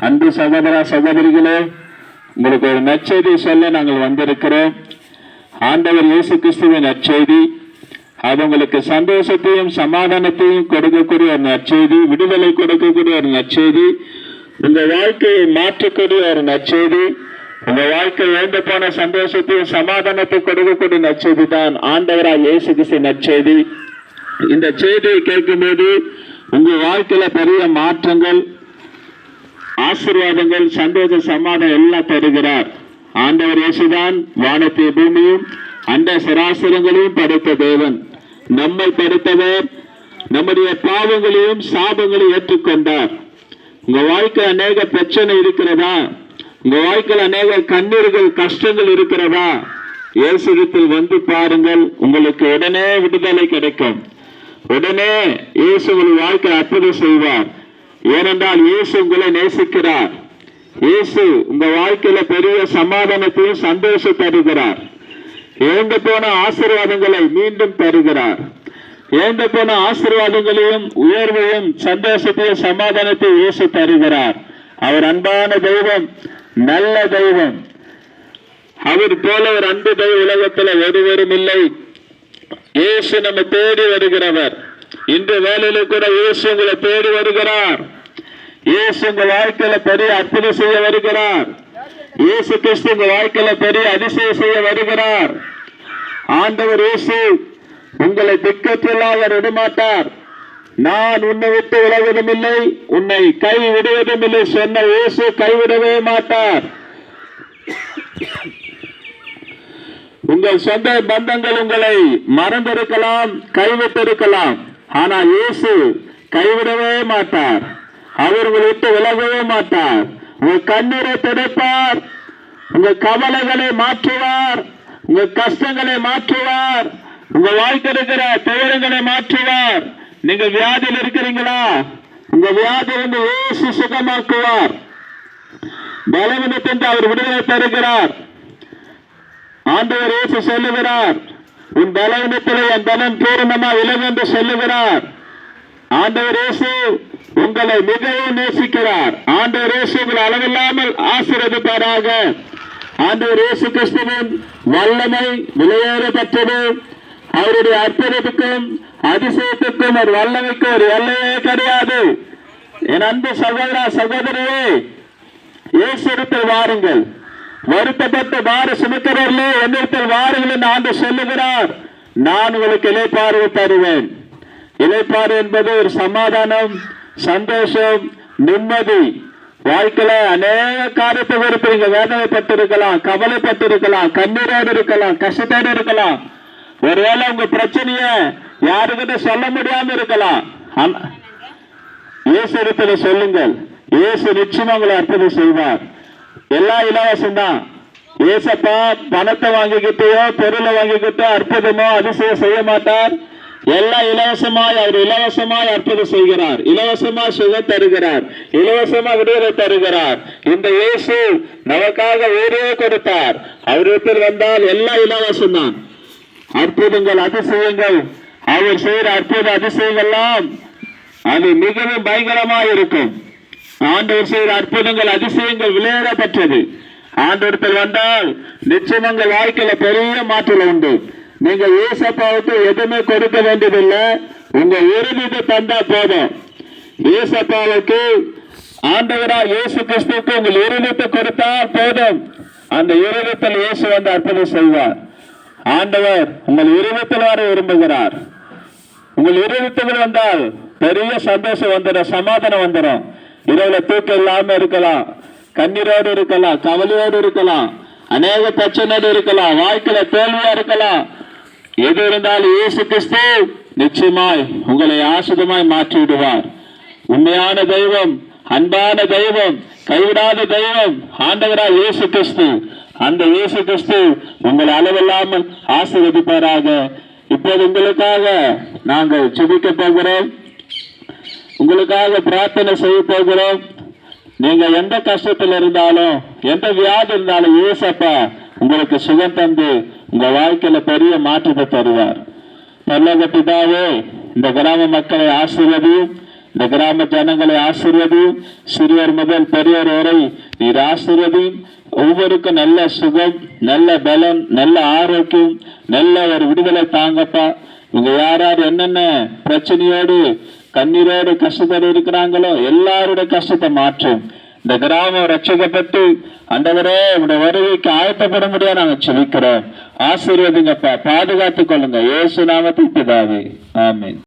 அன்பு சகோதர சகோதரிகளே, உங்களுக்கு ஒரு நற்செய்தி சொல்ல நாங்கள் வந்திருக்கிறோம். ஆண்டவர் இயேசு கிறிஸ்துவின் நற்செய்தி. அது உங்களுக்கு சந்தோஷத்தையும் சமாதானத்தையும் கொடுக்கக்கூடிய ஒரு நற்செய்தி, விடுதலை கொடுக்கக்கூடிய ஒரு நற்செய்தி, உங்க வாழ்க்கையை மாற்றக்கூடிய ஒரு நற்செய்தி, உங்க வாழ்க்கை இழந்து போன சந்தோஷத்தையும் சமாதானத்தை கொடுக்கக்கூடிய நற்செய்தி தான் ஆண்டவராய் இயேசு கிறிஸ்து நற்செய்தி. இந்த செய்தியை கேட்கும்போது உங்க வாழ்க்கையில பெரிய மாற்றங்கள், ஆசீர்வாதங்கள், சந்தோஷ சமாதானம் எல்லாம் தருகிறார். ஆண்டவர் இயேசுதான் வானத்தை பூமியும் அந்த சராசரங்களையும் படைத்த தேவன். நம்மை படைத்தவர் நம்முடைய பாவங்களையும் சாபங்களையும் ஏற்றுக்கொண்டார். உங்க வாழ்க்கை அநேக பிரச்சனை இருக்கிறதா? உங்க வாழ்க்கையில் அநேக கண்ணீர்கள், கஷ்டங்கள் இருக்கிறதா? இயேசுவில் வந்து பாருங்கள், உங்களுக்கு உடனே விடுதலை கிடைக்கும். உடனே இயேசு உங்கள் வாழ்க்கை அற்புதம் செய்வார். ஏனென்றால் இயேசு உங்களை நேசிக்கிறார். இயேசு உங்க வாழ்க்கையில பெரிய சமாதானத்தையும் சந்தோஷம் தருகிறார். இழந்து போன ஆசீர்வாதங்களை மீண்டும் தருகிறார். இழந்து போன ஆசீர்வாதங்களையும் உயர்வையும் சந்தோஷத்தையும் சமாதானத்தையும் இயேசு தருகிறார். அவர் அன்பான தெய்வம், நல்ல தெய்வம். அவர் போல ஒரு அன்பு தெய்வ உலகத்துல ஒருவரும் இல்லை. இயேசு நம்ம தேடி வருகிறவர். இன்று வேலையில கூட இயேசு உங்களை தேடி வருகிறார். இயேசு உங்க வாழ்க்கையில பெரிய அற்புதம் செய்ய வருகிறார். இயேசு கிறிஸ்து உங்க வாழ்க்கையில பெரிய அதிசயம் செய்ய வருகிறார். ஆண்டவர் இயேசு உங்களை திக்கற்றில்லாத விடமாட்டார். நான் உன்னை விட்டு விலகுவதும் இல்லை, உன்னை கை விடுவதும் இல்லை சொன்ன இயேசு கைவிடவே மாட்டார். உங்கள் சொந்த பந்தங்கள் உங்களை மறந்திருக்கலாம், கைவிட்டிருக்கலாம். ஆனா இயேசு கைவிடவே மாட்டார். அவர் உங்களை விட்டு விலகவே மாட்டார். உங்க கண்ணீரை துடைப்பார், உங்க கவலைகளை மாற்றுவார், உங்க கஷ்டங்களை மாற்றுவார், உங்க வாழ்க்கை இருக்கிற துயரங்களை மாற்றுவார். நீங்க வியாதியில் இருக்கிறீங்களா? உங்க வியாதி வந்து இயேசு சுகமாக்குவார். பலவீனத்திலிருந்து அவர் விடுதலை தருகிறார். ஆண்டவர் இயேசு சொல்லுகிறார், உன் பலவீனத்திலே என் பலன் பூரணமா விலகும் என்று சொல்லுகிறார். ஆண்டவர் இயேசு உங்களை மிகவும் நேசிக்கிறார். ஆண்டவர் இயேசு உங்களை அளவில்லாமல் ஆசீர்வதிப்பாராக. ஆண்டவர் இயேசு கிறிஸ்துவின் வல்லமை விலையேறப்பட்டது. அவருடைய அற்புதத்துக்கும் அதிசயத்துக்கும் ஒரு வல்லமைக்கு ஒரு எல்லையே கிடையாது. என் அன்பு சகோதர சகோதரியே, இயேசுவிடத்தில் வாருங்கள். வருத்தப்பட்ட பார சுமக்கிறவர்களே, என்னிடத்தில் வாருங்கள் என்று ஆண்டு சொல்லுகிறார். நான் உங்களுக்கு இளைப்பாறுதலை தருவேன். இளைப்பாறு என்பது ஒரு சமாதானம், சந்தோஷம், நிம்மதி. வாழ்க்கையில அநேக காரியத்தை இருப்பீங்க. வேதனைப்பட்டிருக்கலாம், கவலைப்பட்டிருக்கலாம், கண்ணீரோடு இருக்கலாம், கஷ்டத்தோடு இருக்கலாம். ஒருவேளை உங்க பிரச்சனைய யாருக்கிட்ட சொல்ல முடியாம இருக்கலாம். இயேசு இடத்துல சொல்லுங்கள். இயேசு நிச்சயமா உங்களை அற்புதம் செய்வார். எல்லாம் இலவசம் தான். ஏசப்பா பணத்தை வாங்கிக்கிட்டோ பொருளை வாங்கிக்கிட்டோ அற்புதமோ அதிசயம் செய்ய மாட்டார். எல்லாம் இலவசமாய் அவர் இலவசமாய் அற்புதம் செய்கிறார். இலவசமா சுகம் தருகிறார். இலவசமா விடுதலை தருகிறார். இந்த இயேசு நமக்காக உயிரே கொடுத்தார். அவரிடத்தில் வந்தால் எல்லாம் இலவசம் தான். அற்புதங்கள், அதிசயங்கள், அவர் செய்கிற அற்புத அதிசயங்கள்லாம் அது மிகவும் பயங்கரமாக இருக்கும். ஆண்டவர் செய்கிற அற்புதங்கள், அதிசயங்கள் விளையாடப்பட்டது. ஆண்டவரத்தில் வந்தால் நிச்சயம் உங்கள் வாழ்க்கையில பெரிய மாற்றம் உண்டு. நீங்க ஏசப்பாவுக்கு எதுவுமே கொடுக்க வேண்டியதில்லை. உங்க இருதயத்தை தந்தா போதும். ஏசப்பாவுக்கு, ஆண்டவரா இயேசு கிறிஸ்துவுக்கு உங்கள் இருதயத்தை கொடுத்தால் போதும். அந்த இருதயத்தில் இயேசு வந்து அற்புதம் செய்வார். ஆண்டவர் உங்கள் இருதயத்தில் வர விரும்புகிறார். உங்கள் இருதயத்துக்கு வந்தால் பெரிய சந்தோஷம் வந்துடும், சமாதானம் வந்துடும். இரவுல தூக்கம் இல்லாம இருக்கலாம், கண்ணீரோடு இருக்கலாம், கவலையோடு இருக்கலாம், அநேக பிரச்சனையோடு இருக்கலாம், வாழ்க்கையில தோல்வியா இருக்கலாம். எது இருந்தாலும் இயேசு கிறிஸ்து நிச்சயமாய் உங்களை ஆசிரியமாய் மாற்றி விடுவார். உண்மையான தெய்வம், அன்பான தெய்வம், கைவிடாத தெய்வம் ஆண்டவராய் இயேசு கிறிஸ்து. அந்த இயேசு கிறிஸ்து உங்களை அளவில்லாமல் ஆசீர்வதிப்பாராக. இப்போது உங்களுக்காக நாங்கள் ஜெபிக்க போகிறோம். உங்களுக்காக பிரார்த்தனை செய்ய போகிறோம். நீங்க எந்த கஷ்டத்தில் இருந்தாலும், எந்த வியாதி இருந்தாலும் இயேசப்பா உங்களுக்கு சுகம் தந்து உங்க வாழ்க்கையில பெரிய மாற்றத்தை தருவார். பரலோக பிதாவே, இந்த கிராம மக்களை ஆசீர்வதியும். இந்த கிராம ஜனங்களை ஆசீர்வதியும். சிறியோர் முதல் பெரியோர் வரை நீர் ஆசீர்வதியும். ஒவ்வொருக்கும் நல்ல சுகம், நல்ல பலம், நல்ல ஆரோக்கியம், நல்ல ஒரு விடுதலை தாங்கப்பா. இவங்க யார் யார் என்னென்ன பிரச்சனையோடு கண்ணீரோடு கஷ்டத்தோடு இருக்கிறாங்களோ எல்லாரோட கஷ்டத்தை மாற்றும். இந்த கிராமம் ரட்சிக்கப்பட்டு ஆண்டவரே உடைய வருகைக்கு ஆயத்தப்பட முடியாது நாங்க செபிக்கிறோம். ஆசீர்வதிங்கப்பா, பாதுகாத்துக் கொள்ளுங்க. இயேசு நாமத்தில் பிதாவே, ஆமென்.